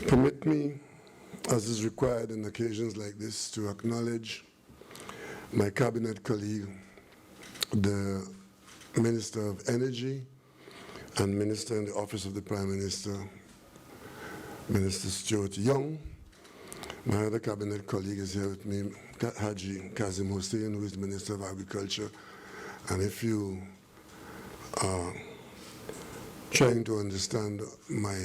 Permit me, as is required in occasions like this, to acknowledge my cabinet colleague, the Minister of Energy and Minister in the Office of the Prime Minister, Minister Stuart Young. My other cabinet colleague is here with me, Haji Kazim Hussein, who is the Minister of Agriculture. And if you are trying to understand my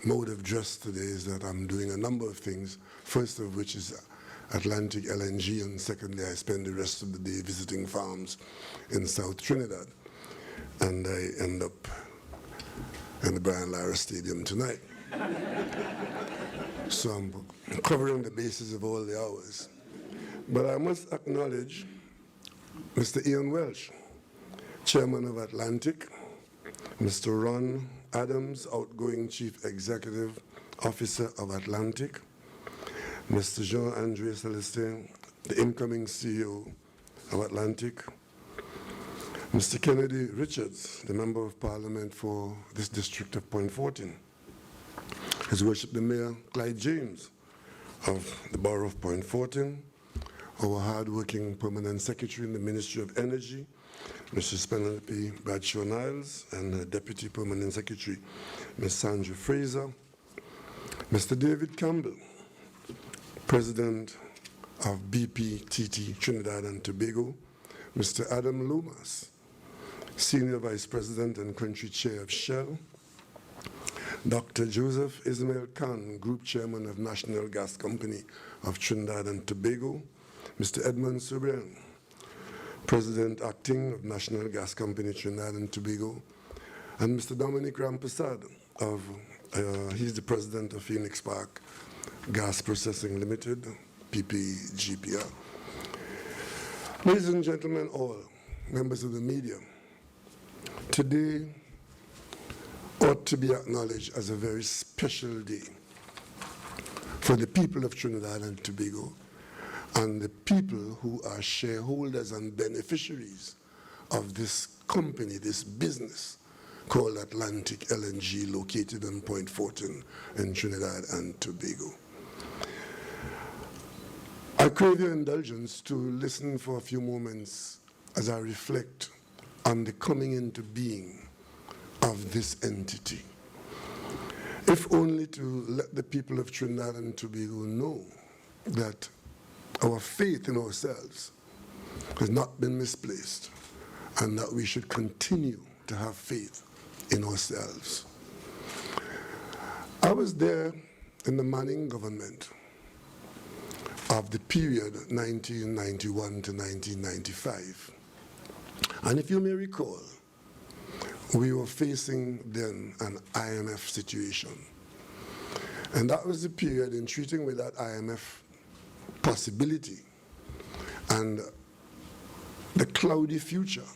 mode of dress today, is that I'm doing a number of things, first of which is Atlantic LNG, and secondly, I spend the rest of the day visiting farms in South Trinidad. And I end up in the Brian Lara Stadium tonight. So I'm covering the bases of all the hours. But I must acknowledge Mr. Ian Welsh, Chairman of Atlantic, Mr. Ron Adams, outgoing Chief Executive Officer of Atlantic, Mr. Jean-André Celestin, the incoming CEO of Atlantic, Mr. Kennedy Richards, the Member of Parliament for this district of Point Fortin, His Worship the Mayor Clyde James of the Borough of Point Fortin, our hard-working Permanent Secretary in the Ministry of Energy, Mrs. Penelope Bradshaw-Niles, and her Deputy Permanent Secretary, Ms. Sandra Fraser, Mr. David Campbell, President of BPTT Trinidad and Tobago, Mr. Adam Lomas, Senior Vice President and Country Chair of Shell, Dr. Joseph Ismail Khan, Group Chairman of National Gas Company of Trinidad and Tobago, Mr. Edmund Subran, President Acting of National Gas Company Trinidad and Tobago, and Mr. Dominic Rampersad, he's the President of Phoenix Park Gas Processing Limited, PPGPR. Ladies and gentlemen, all members of the media, today ought to be acknowledged as a very special day for the people of Trinidad and Tobago and the people who are shareholders and beneficiaries of this company, this business called Atlantic LNG, located in Point Fortin in Trinidad and Tobago. I crave your indulgence to listen for a few moments as I reflect on the coming into being of this entity, if only to let the people of Trinidad and Tobago know that our faith in ourselves has not been misplaced and that we should continue to have faith in ourselves. I was there in the Manning government of the period 1991 to 1995. And if you may recall, we were facing then an IMF situation. And that was the period in treating with that IMF possibility and the cloudy future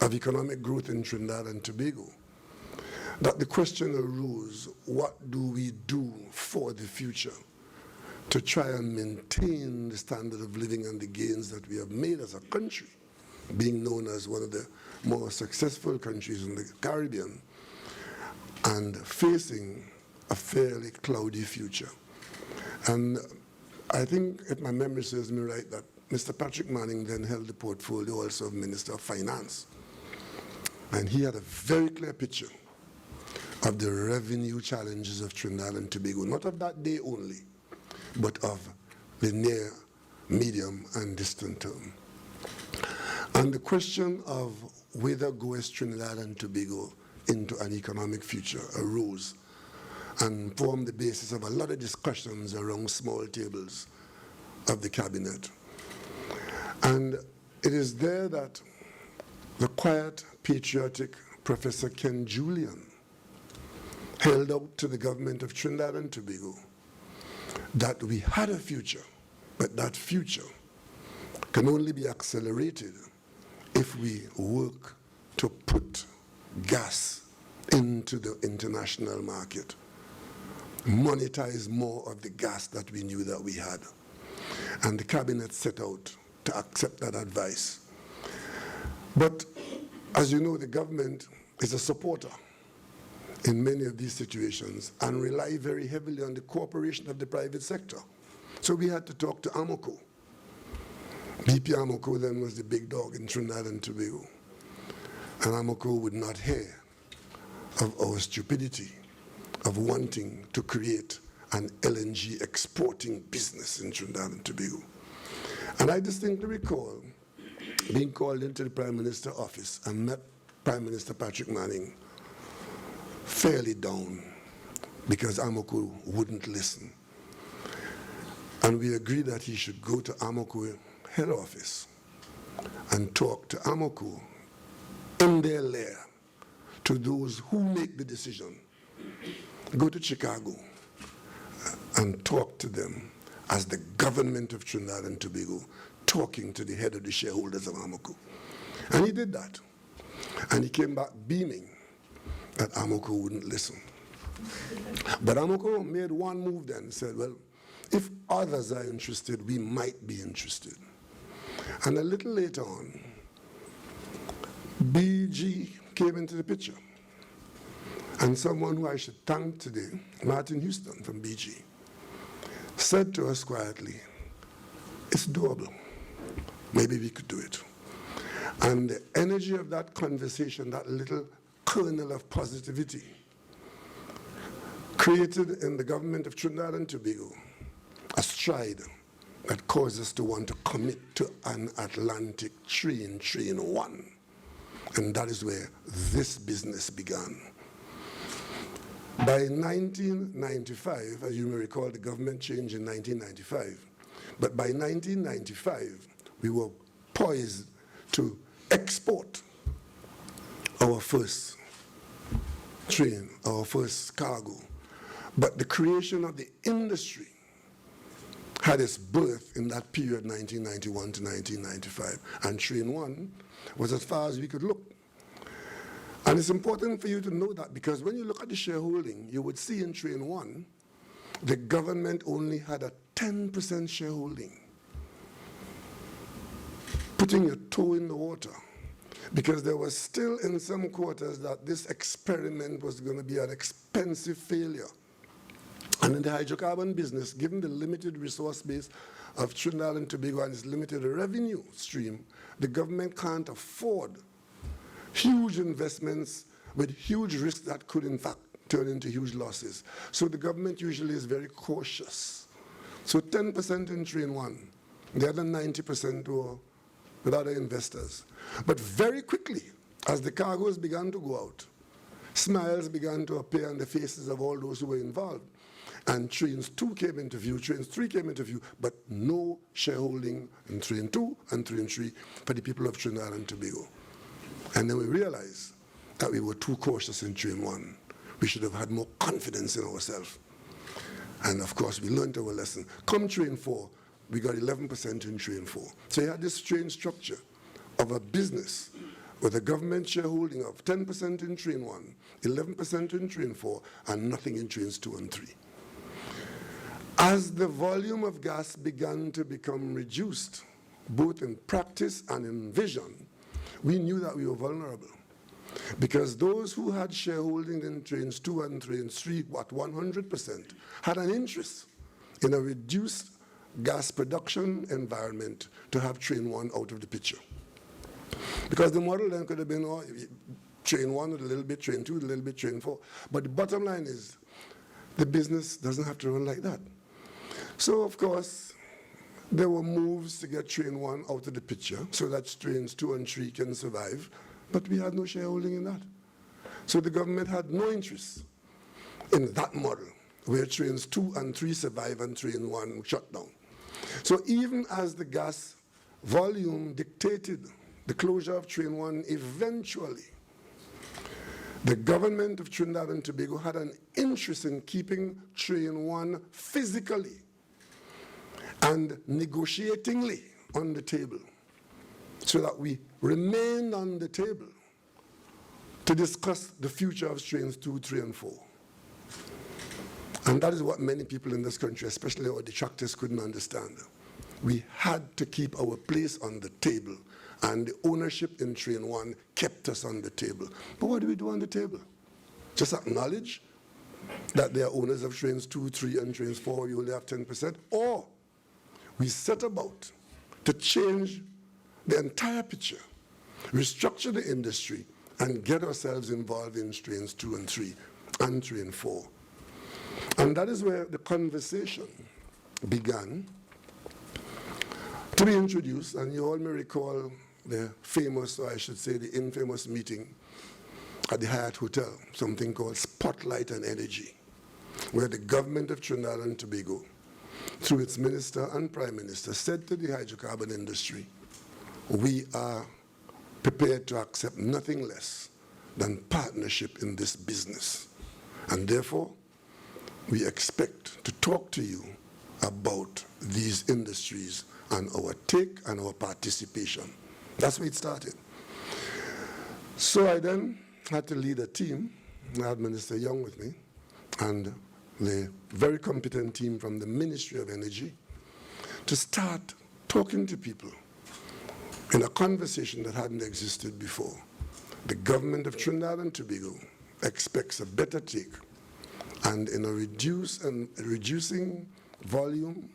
of economic growth in Trinidad and Tobago, that the question arose, what do we do for the future to try and maintain the standard of living and the gains that we have made as a country, being known as one of the more successful countries in the Caribbean, and facing a fairly cloudy future. And I think, if my memory serves me right, that Mr. Patrick Manning then held the portfolio also of Minister of Finance. And he had a very clear picture of the revenue challenges of Trinidad and Tobago, not of that day only, but of the near, medium, and distant term. And the question of whether goes Trinidad and Tobago into an economic future arose and formed the basis of a lot of discussions around small tables of the cabinet. And it is there that the quiet, patriotic Professor Ken Julian held out to the government of Trinidad and Tobago that we had a future, but that future can only be accelerated if we work to put gas into the international market, monetize more of the gas that we knew that we had. And the cabinet set out to accept that advice. But as you know, the government is a supporter. in many of these situations and rely very heavily on the cooperation of the private sector. So we had to talk to Amoco. BP Amoco then was the big dog in Trinidad and Tobago. And Amoco would not hear of our stupidity of wanting to create an LNG exporting business in Trinidad and Tobago. And I distinctly recall being called into the Prime Minister's office and met Prime Minister Patrick Manning fairly down because Amoco wouldn't listen. And we agreed that he should go to Amoco head office and talk to Amoco in their lair, to those who make the decision. Go to Chicago and talk to them as the government of Trinidad and Tobago, talking to the head of the shareholders of Amoco. And he did that. And he came back beaming that Amoco wouldn't listen. But Amoco made one move then and said, well, if others are interested, we might be interested. And a little later on, BG came into the picture. And someone who I should thank today, Martin Houston from BG, said to us quietly, it's doable. Maybe we could do it. And the energy of that conversation, that little kernel of positivity, created in the government of Trinidad and Tobago a stride that caused us to want to commit to an Atlantic train 1. And that is where this business began. By 1995, as you may recall, the government changed in 1995, but by 1995, we were poised to export our first train, our first cargo. But the creation of the industry had its birth in that period, 1991 to 1995. And Train 1 was as far as we could look. And it's important for you to know that, because when you look at the shareholding, you would see in Train 1, the government only had a 10% shareholding. Putting your toe in the water. Because there was still in some quarters that this experiment was going to be an expensive failure. And in the hydrocarbon business, given the limited resource base of Trinidad and Tobago and its limited revenue stream, the government can't afford huge investments with huge risks that could, in fact, turn into huge losses. So the government usually is very cautious. So 10% in Train 1, the other 90% were with other investors. But very quickly, as the cargoes began to go out, smiles began to appear on the faces of all those who were involved. And Trains 2 came into view, Trains 3 came into view, but no shareholding in Train 2 and Train 3 for the people of Trinidad and Tobago. And then we realized that we were too cautious in Train 1. We should have had more confidence in ourselves. And of course, we learned our lesson. Come Train 4, we got 11% in Train 4. So you had this strange structure of a business with a government shareholding of 10% in Train 1, 11% in Train 4, and nothing in Trains 2 and 3. As the volume of gas began to become reduced, both in practice and in vision, we knew that we were vulnerable. Because those who had shareholding in Trains 2 and Trains 3 at 100% had an interest in a reduced gas production environment to have Train 1 out of the picture. Because the model then could have been Train 1 with a little bit, Train 2 with a little bit, Train 4. But the bottom line is, the business doesn't have to run like that. So, of course, there were moves to get Train 1 out of the picture so that Trains 2 and 3 can survive, but we had no shareholding in that. So the government had no interest in that model, where Trains 2 and 3 survive and Train 1 shut down. So even as the gas volume dictated the closure of Train 1, eventually, the government of Trinidad and Tobago had an interest in keeping Train 1 physically and negotiatingly on the table, so that we remained on the table to discuss the future of Trains 2, 3, and 4. And that is what many people in this country, especially our detractors, couldn't understand. We had to keep our place on the table, and the ownership in Train 1 kept us on the table. But what do we do on the table? just acknowledge that they are owners of trains 2, 3, and trains 4, you only have 10%, or we set about to change the entire picture, restructure the industry, and get ourselves involved in trains 2 and 3 and train 4. And that is where the conversation began to be introduced, and you all may recall the famous, or I should say the infamous meeting at the Hyatt Hotel, something called Spotlight and Energy, where the government of Trinidad and Tobago, through its minister and prime minister, said to the hydrocarbon industry, we are prepared to accept nothing less than partnership in this business. And therefore, we expect to talk to you about these industries and our take and our participation. That's where it started. So I then had to lead a team. I had Minister Young with me and the very competent team from the Ministry of Energy to start talking to people in a conversation that hadn't existed before. The government of Trinidad and Tobago expects a better take, and in a reducing volume,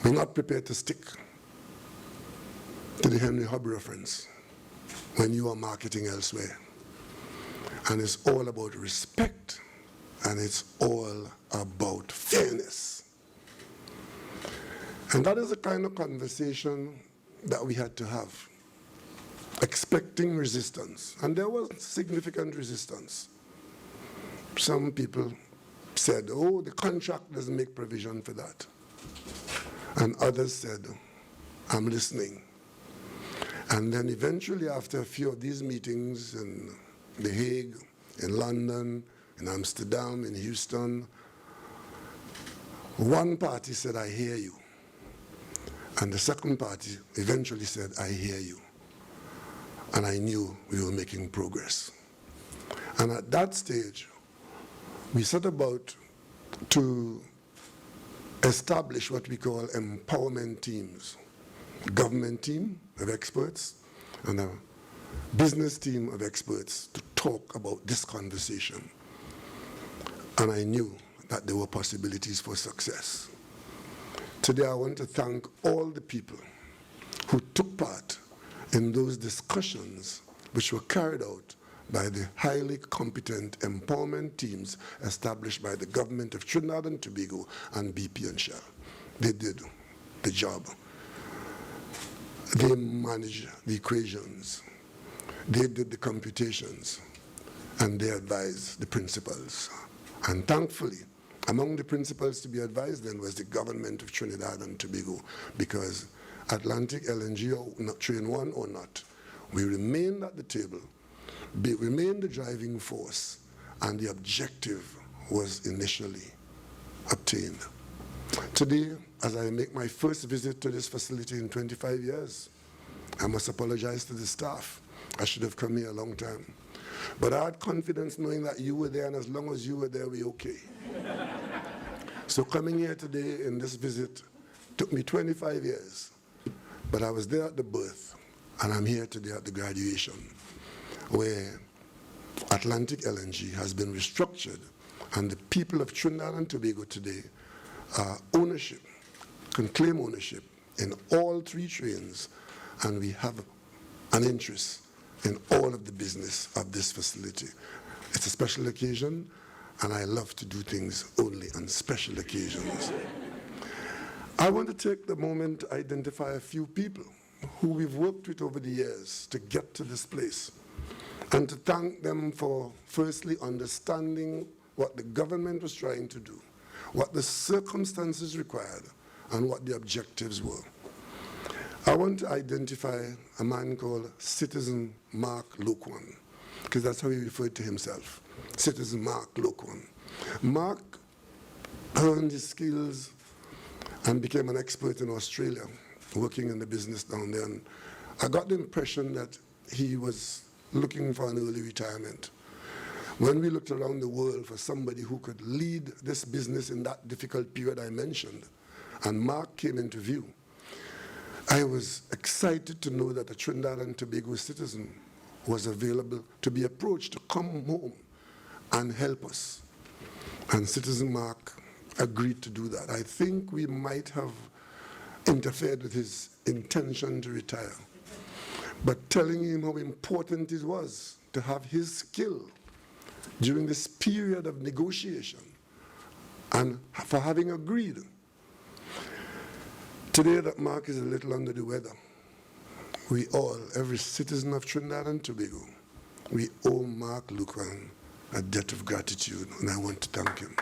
we're not prepared to stick to the Henry Hub reference when you are marketing elsewhere. And it's all about respect, and it's all about fairness. And that is the kind of conversation that we had to have, expecting resistance. And there was significant resistance. Some people said, oh, the contract doesn't make provision for that. And others said, I'm listening. And then eventually, after a few of these meetings in The Hague, in London, in Amsterdam, in Houston, one party said, I hear you. And the second party eventually said, I hear you. And I knew we were making progress. And at that stage, we set about to establish what we call empowerment teams. A government team of experts and a business team of experts to talk about this conversation. And I knew that there were possibilities for success. Today I want to thank all the people who took part in those discussions which were carried out by the highly competent empowerment teams established by the government of Trinidad and Tobago and BP and Shell. They did the job. They managed the equations. They did the computations. And they advised the principals. And thankfully, among the principals to be advised then was the government of Trinidad and Tobago, because Atlantic LNG, or not, train 1 or not, we remained at the table, remained the driving force, and the objective was initially obtained. Today, as I make my first visit to this facility in 25 years, I must apologize to the staff. I should have come here a long time. But I had confidence knowing that you were there, and as long as you were there, we're okay. So coming here today in this visit took me 25 years. But I was there at the birth, and I'm here today at the graduation, where Atlantic LNG has been restructured, and the people of Trinidad and Tobago today can claim ownership in all 3 trains, and we have an interest in all of the business of this facility. It's a special occasion, and I love to do things only on special occasions. I want to take the moment to identify a few people who we've worked with over the years to get to this place, and to thank them for firstly understanding what the government was trying to do, what the circumstances required, and what the objectives were. I want to identify a man called Citizen Mark Loquan, because that's how he referred to himself, Citizen Mark Loquan. Mark earned his skills and became an expert in Australia, working in the business down there. And I got the impression that he was looking for an early retirement. When we looked around the world for somebody who could lead this business in that difficult period I mentioned, and Mark came into view, I was excited to know that a Trinidad and Tobago citizen was available to be approached to come home and help us. And Citizen Mark agreed to do that. I think we might have interfered with his intention to retire, but telling him how important it was to have his skill during this period of negotiation and for having agreed. Today that Mark is a little under the weather. We all, every citizen of Trinidad and Tobago, we owe Mark Lucan a debt of gratitude, and I want to thank him.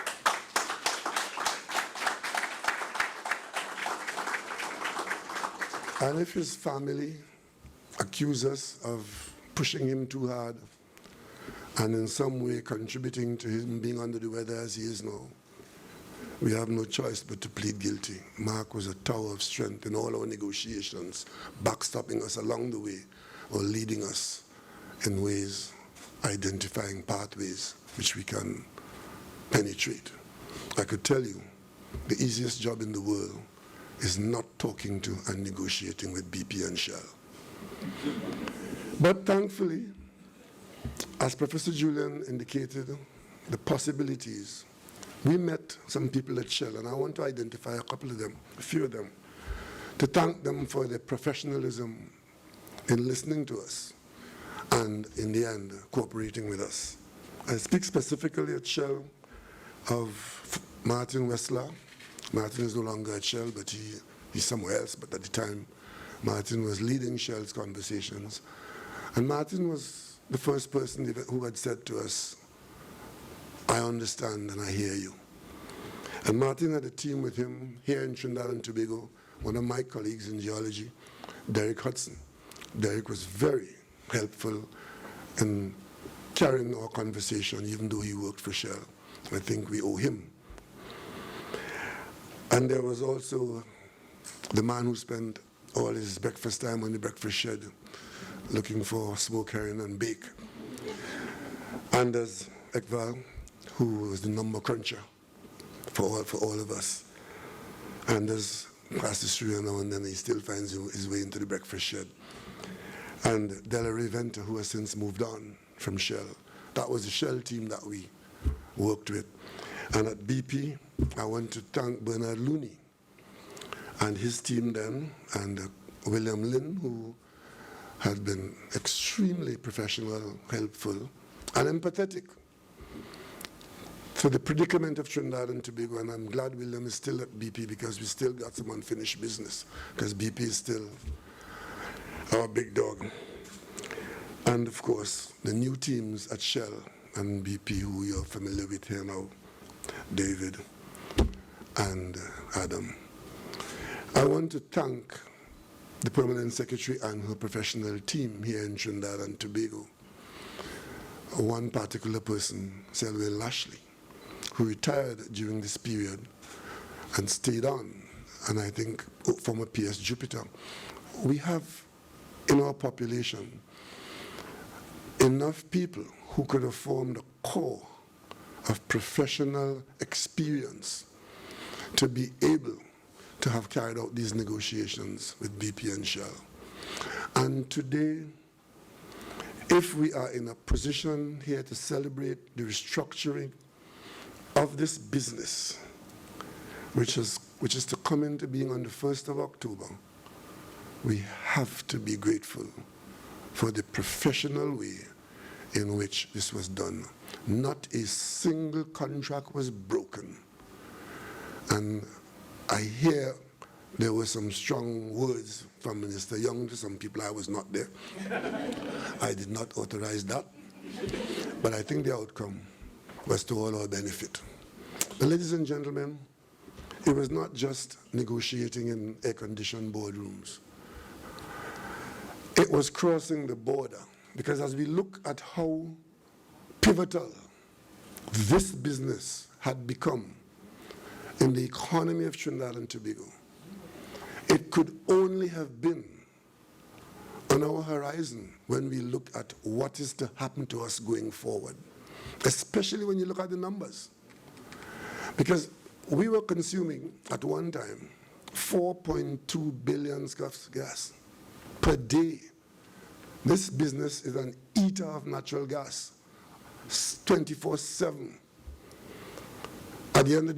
And if his family accuse us of pushing him too hard and in some way contributing to him being under the weather as he is now, we have no choice but to plead guilty. Mark was a tower of strength in all our negotiations, backstopping us along the way or leading us in ways, identifying pathways which we can penetrate. I could tell you, the easiest job in the world is not talking to and negotiating with BP and Shell. But thankfully, as Professor Julian indicated, the possibilities, we met some people at Shell, and I want to identify a couple of them, a few of them, to thank them for their professionalism in listening to us and, in the end, cooperating with us. I speak specifically at Shell of Martin Wessler. Martin is no longer at Shell, but he's somewhere else. But at the time, Martin was leading Shell's conversations. And Martin was the first person who had said to us, I understand and I hear you. And Martin had a team with him here in Trinidad and Tobago, one of my colleagues in geology, Derek Hudson. Derek was very helpful in carrying our conversation, even though he worked for Shell. I think we owe him. And there was also the man who spent all his breakfast time on the breakfast shed looking for smoked herring and bake. Anders Ekval, who was the number cruncher for all of us. Anders passes through now and then, he still finds his way into the breakfast shed. And Delary Venter, who has since moved on from Shell. That was the Shell team that we worked with. And at BP, I want to thank Bernard Looney and his team then, and William Lynn, who had been extremely professional, helpful, and empathetic for the predicament of Trinidad and Tobago. And I'm glad William is still at BP because we still got some unfinished business, because BP is still our big dog. And of course, the new teams at Shell and BP, who you're familiar with here now, David and Adam. I want to thank the Permanent Secretary and her professional team here in Trinidad and Tobago. One particular person, Selwyn Lashley, who retired during this period and stayed on, and I think former PS Jupiter. We have in our population enough people who could have formed a core of professional experience to be able to have carried out these negotiations with BP and Shell. And today, if we are in a position here to celebrate the restructuring of this business, which is to come into being on the 1st of October, we have to be grateful for the professional way in which this was done. Not a single contract was broken. And I hear there were some strong words from Minister Young to some people. I was not there. I did not authorize that. But I think the outcome was to all our benefit. And ladies and gentlemen, it was not just negotiating in air-conditioned boardrooms. It was crossing the border, because as we look at how pivotal this business had become in the economy of Trinidad and Tobago, it could only have been on our horizon when we look at what is to happen to us going forward, especially when you look at the numbers. Because we were consuming, at one time, 4.2 billion scuffs gas per day. This business is an eater of natural gas. 24/7. At the end of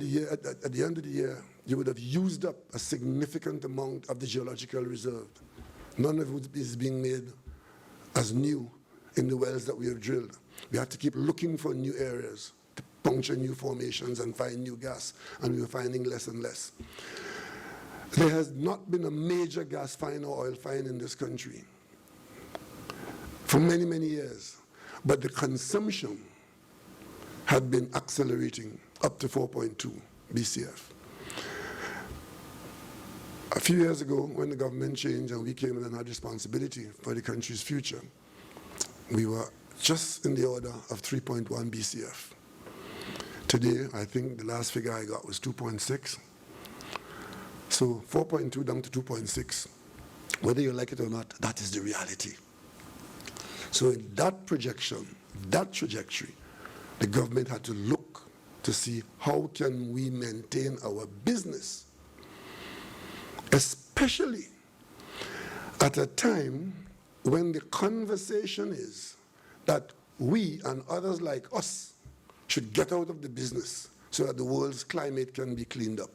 the year, you would have used up a significant amount of the geological reserve. None of it is being made as new in the wells that we have drilled. We have to keep looking for new areas to puncture new formations and find new gas, and we are finding less and less. There has not been a major gas find or oil find in this country for many, many years, but the consumption had been accelerating up to 4.2 BCF. A few years ago, when the government changed and we came in and had responsibility for the country's future, we were just in the order of 3.1 BCF. Today, I think the last figure I got was 2.6. So 4.2 down to 2.6. Whether you like it or not, that is the reality. So in that projection, that trajectory, the government had to look to see how can we maintain our business, especially at a time when the conversation is that we and others like us should get out of the business so that the world's climate can be cleaned up.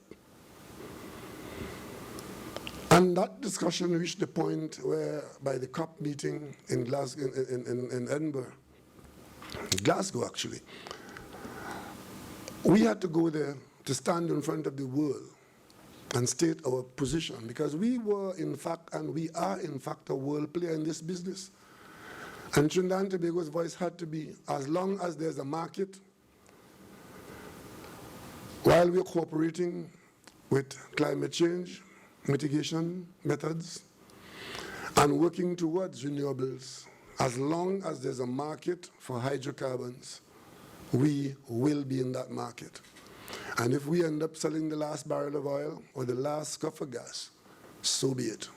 And that discussion reached the point where, by the COP meeting in Glasgow, in Edinburgh, Glasgow actually, we had to go there to stand in front of the world and state our position, because we were in fact, and we are in fact, a world player in this business. And Trinidad and Tobago's voice had to be, as long as there's a market, while we're cooperating with climate change mitigation methods and working towards renewables, as long as there's a market for hydrocarbons, we will be in that market. And if we end up selling the last barrel of oil or the last scuff of gas, so be it.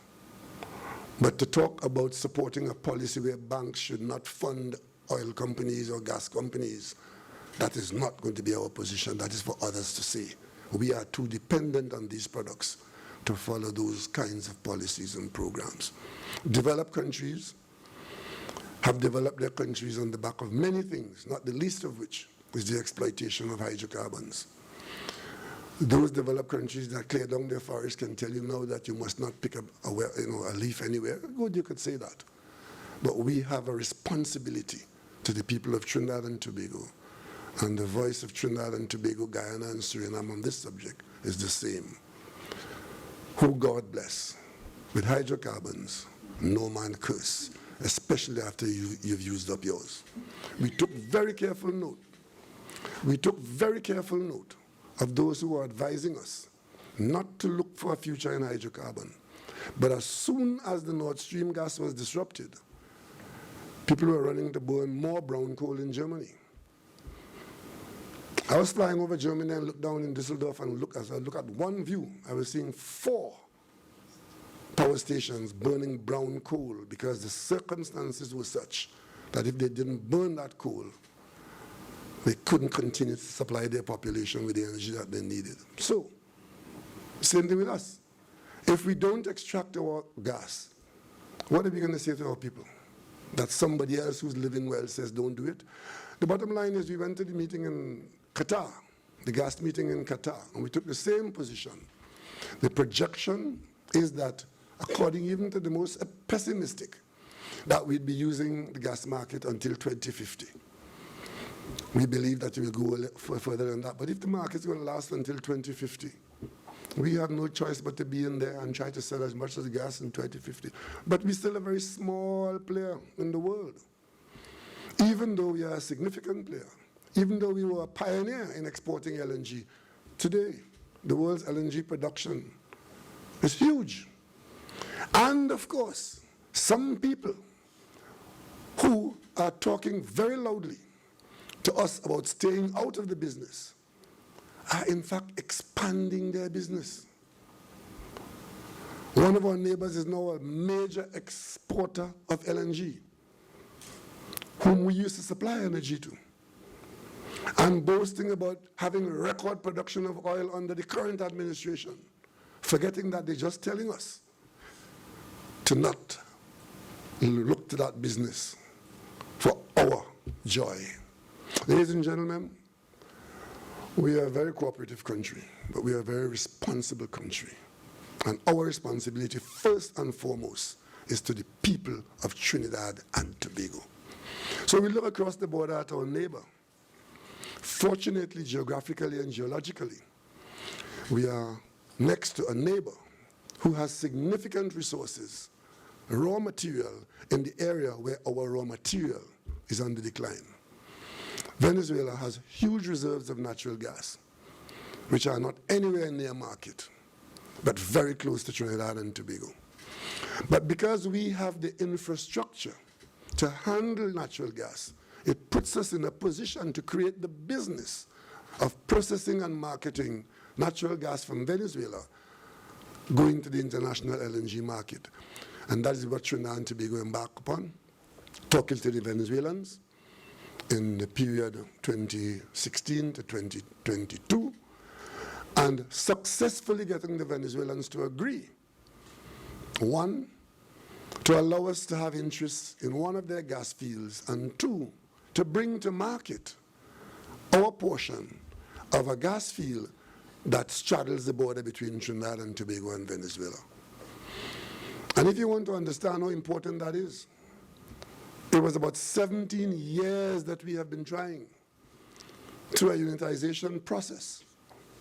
But to talk about supporting a policy where banks should not fund oil companies or gas companies, that is not going to be our position. That is for others to say. We are too dependent on these products to follow those kinds of policies and programs. Developed countries have developed their countries on the back of many things, not the least of which is the exploitation of hydrocarbons. Those developed countries that clear down their forests can tell you now that you must not pick up a leaf anywhere. Good, you could say that. But we have a responsibility to the people of Trinidad and Tobago. And the voice of Trinidad and Tobago, Guyana and Suriname on this subject is the same. Who God bless. With hydrocarbons, no man curse, especially after you've used up yours. We took very careful note. We took very careful note of those who are advising us not to look for a future in hydrocarbon. But as soon as the Nord Stream gas was disrupted, people were running to burn more brown coal in Germany. I was flying over Germany and looked down in Düsseldorf and as I look at one view, I was seeing 4 power stations burning brown coal because the circumstances were such that if they didn't burn that coal, they couldn't continue to supply their population with the energy that they needed. So, same thing with us. If we don't extract our gas, what are we going to say to our people? That somebody else who's living well says don't do it? The bottom line is we went to the meeting in Qatar, the gas meeting in Qatar, and we took the same position. The projection is that, according even to the most pessimistic, that we'd be using the gas market until 2050. We believe that it will go a little further than that, but if the market's going to last until 2050, we have no choice but to be in there and try to sell as much as gas in 2050. But we're still a very small player in the world. Even though we are a significant player, even though we were a pioneer in exporting LNG, today the world's LNG production is huge. And of course, some people who are talking very loudly to us about staying out of the business are in fact expanding their business. One of our neighbors is now a major exporter of LNG, whom we used to supply energy to, and boasting about having record production of oil under the current administration, forgetting that they're just telling us to not look to that business for our joy. Ladies and gentlemen, we are a very cooperative country, but we are a very responsible country. And our responsibility, first and foremost, is to the people of Trinidad and Tobago. So we look across the border at our neighbor. Fortunately, geographically and geologically, we are next to a neighbor who has significant resources, raw material, in the area where our raw material is on the decline. Venezuela has huge reserves of natural gas, which are not anywhere near market, but very close to Trinidad and Tobago. But because we have the infrastructure to handle natural gas, it puts us in a position to create the business of processing and marketing natural gas from Venezuela going to the international LNG market. And that is what Trinidad and Tobago embarked upon, talking to the Venezuelans in the period 2016 to 2022, and successfully getting the Venezuelans to agree. One, to allow us to have interest in one of their gas fields, and two, to bring to market our portion of a gas field that straddles the border between Trinidad and Tobago and Venezuela. And if you want to understand how important that is, it was about 17 years that we have been trying through a unitization process,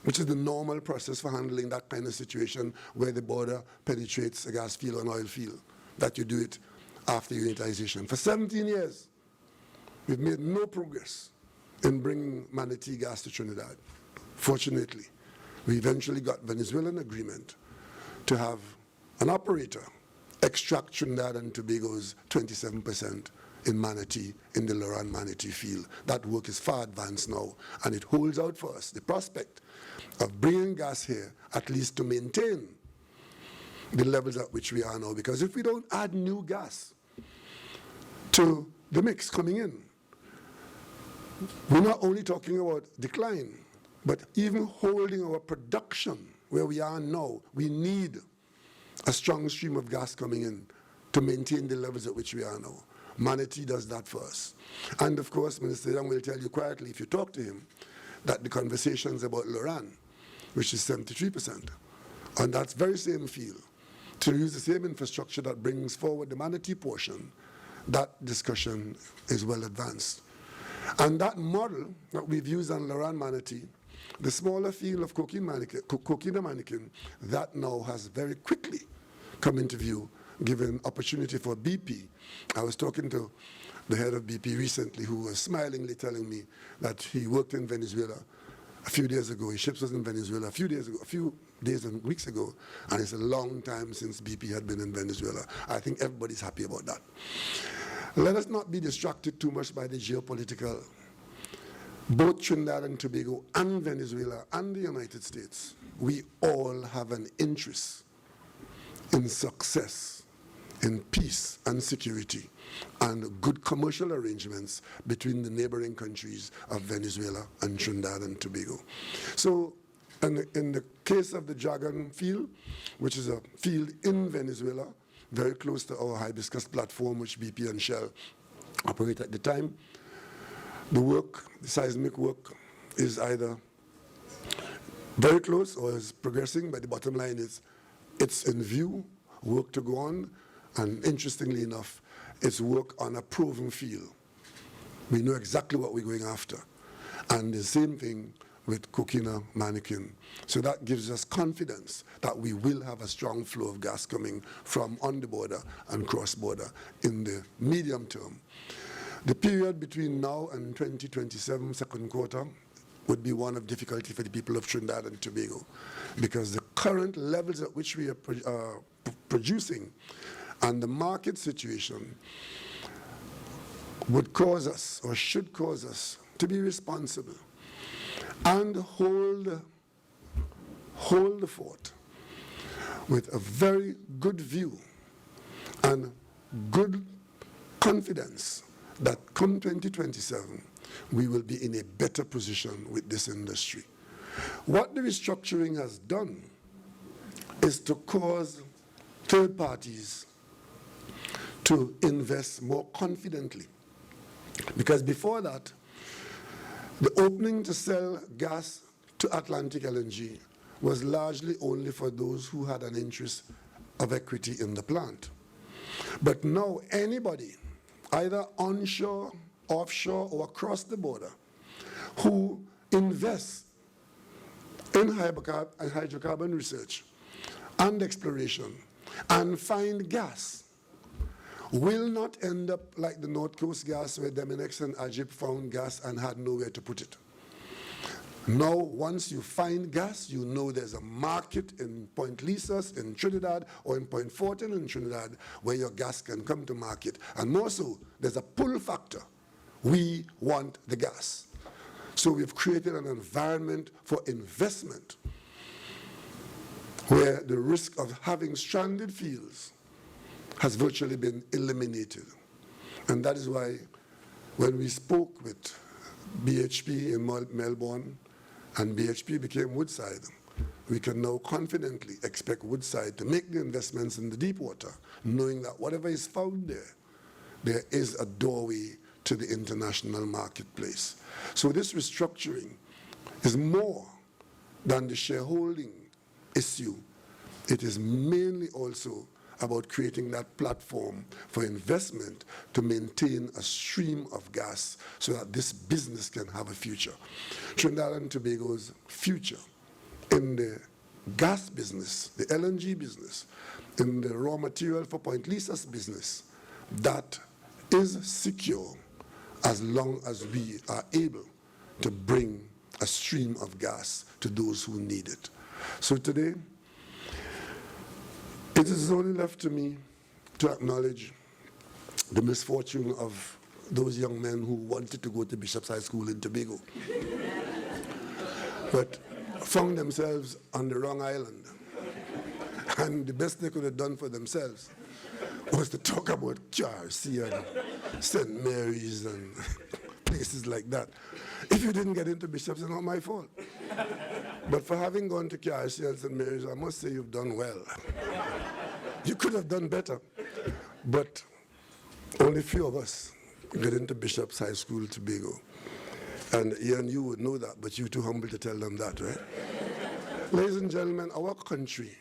which is the normal process for handling that kind of situation where the border penetrates a gas field or an oil field, that you do it after unitization. For 17 years, we've made no progress in bringing Manatee gas to Trinidad. Fortunately, we eventually got Venezuelan agreement to have an operator extract Trinidad and Tobago's 27% in Manatee, in the Loran Manatee field. That work is far advanced now, and it holds out for us the prospect of bringing gas here, at least to maintain the levels at which we are now. Because if we don't add new gas to the mix coming in, we're not only talking about decline, but even holding our production where we are now, we need a strong stream of gas coming in to maintain the levels at which we are now. Manatee does that for us. And of course, Minister Young will tell you quietly, if you talk to him, that the conversations about Loran, which is 73%, on that very same field, to use the same infrastructure that brings forward the Manatee portion, that discussion is well advanced. And that model that we've used on Loran Manatee, the smaller field of Coquina Manikin, that now has very quickly come into view, given opportunity for BP. I was talking to the head of BP recently, who was smilingly telling me that he worked in Venezuela a few days ago. His ships was in Venezuela a few days and weeks ago, and it's a long time since BP had been in Venezuela. I think everybody's happy about that. Let us not be distracted too much by the geopolitical. Both Trinidad and Tobago and Venezuela and the United States, we all have an interest in success, in peace and security, and good commercial arrangements between the neighboring countries of Venezuela and Trinidad and Tobago. So in the case of the Dragon field, which is a field in Venezuela, very close to our hibiscus platform, which BP and Shell operate at the time, the work, the seismic work, is either very close or is progressing, but the bottom line is it's in view, work to go on, and interestingly enough, it's work on a proven field. We know exactly what we're going after. And the same thing with Coquina Manikin. So that gives us confidence that we will have a strong flow of gas coming from on the border and cross-border in the medium term. The period between now and 2027, second quarter, would be one of difficulty for the people of Trinidad and Tobago, because the current levels at which we are producing and the market situation would cause us, or should cause us, to be responsible and hold the fort with a very good view and good confidence that come 2027, we will be in a better position with this industry. What the restructuring has done is to cause third parties to invest more confidently. Because before that, The opening to sell gas to Atlantic LNG was largely only for those who had an interest of equity in the plant. But now anybody, either onshore, offshore, or across the border, who invests in hydrocarbon research and exploration and find gas will not end up like the North Coast gas, where Deminex and Ajib found gas and had nowhere to put it. Now, once you find gas, you know there's a market in Point Lisas in Trinidad or in Point Fortin in Trinidad where your gas can come to market. And more so, there's a pull factor. We want the gas. So we've created an environment for investment where the risk of having stranded fields has virtually been eliminated. And that is why when we spoke with BHP in Melbourne and BHP became Woodside, we can now confidently expect Woodside to make the investments in the deep water, knowing that whatever is found there, there is a doorway to the international marketplace. So this restructuring is more than the shareholding issue. It is mainly also about creating that platform for investment to maintain a stream of gas so that this business can have a future. Trinidad and Tobago's future in the gas business, the LNG business, in the raw material for Point Lisa's business, that is secure as long as we are able to bring a stream of gas to those who need it. So today, it is only left to me to acknowledge the misfortune of those young men who wanted to go to Bishop's High School in Tobago, but found themselves on the wrong island. And the best they could have done for themselves was to talk about QRC and St. Mary's and places like that. If you didn't get into Bishop's, it's not my fault. But for having gone to QRC and St. Mary's, I must say you've done well. You could have done better. But only few of us get into Bishop's High School, Tobago. And Ian, you would know that, but you're too humble to tell them that, right? Ladies and gentlemen, our country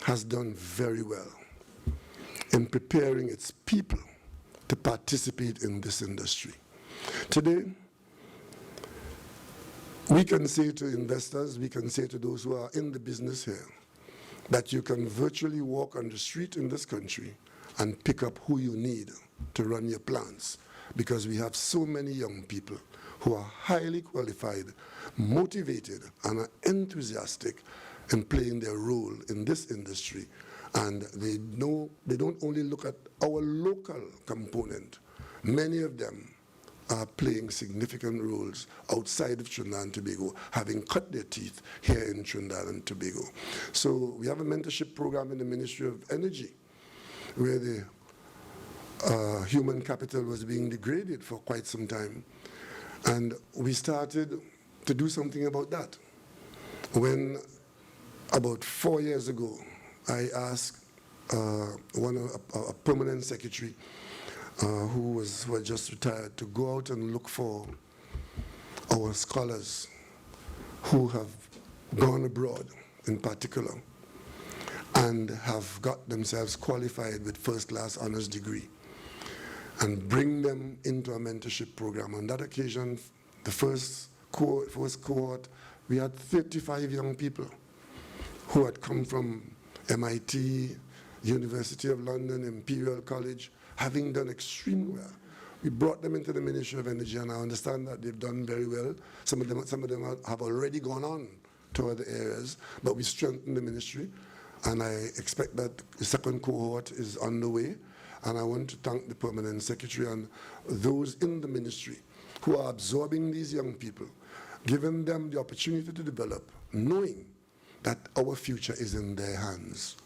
has done very well in preparing its people to participate in this industry. Today, we can say to investors, we can say to those who are in the business here, that you can virtually walk on the street in this country and pick up who you need to run your plants, because we have so many young people who are highly qualified, motivated, and are enthusiastic in playing their role in this industry. And they don't only look at our local component. Many of them are playing significant roles outside of Trinidad and Tobago, having cut their teeth here in Trinidad and Tobago. So we have a mentorship program in the Ministry of Energy where the human capital was being degraded for quite some time. And we started to do something about that. When about 4 years ago, I asked a permanent secretary who had just retired to go out and look for our scholars who have gone abroad in particular and have got themselves qualified with first-class honors degree, and bring them into a mentorship program. On that occasion, the first cohort, we had 35 young people who had come from MIT, University of London, Imperial College, having done extremely well. We brought them into the Ministry of Energy, and I understand that they've done very well. Some of them have already gone on to other areas, but we strengthened the ministry, and I expect that the second cohort is on the way. And I want to thank the permanent secretary and those in the ministry who are absorbing these young people, giving them the opportunity to develop, knowing that our future is in their hands.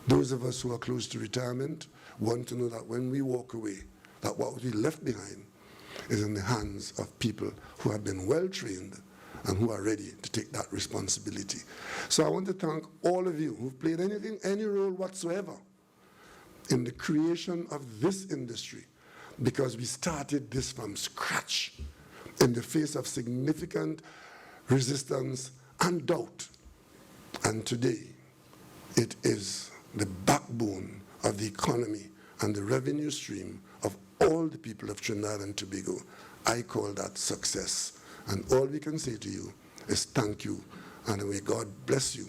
Those of us who are close to retirement want to know that when we walk away, that what we left behind is in the hands of people who have been well trained and who are ready to take that responsibility. So I want to thank all of you who've played any role whatsoever in the creation of this industry, because we started this from scratch in the face of significant resistance and doubt. And today, it is the backbone of the economy and the revenue stream of all the people of Trinidad and Tobago. I call that success. And all we can say to you is thank you, and may God bless you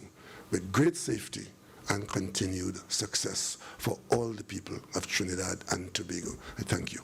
with great safety and continued success for all the people of Trinidad and Tobago. I thank you.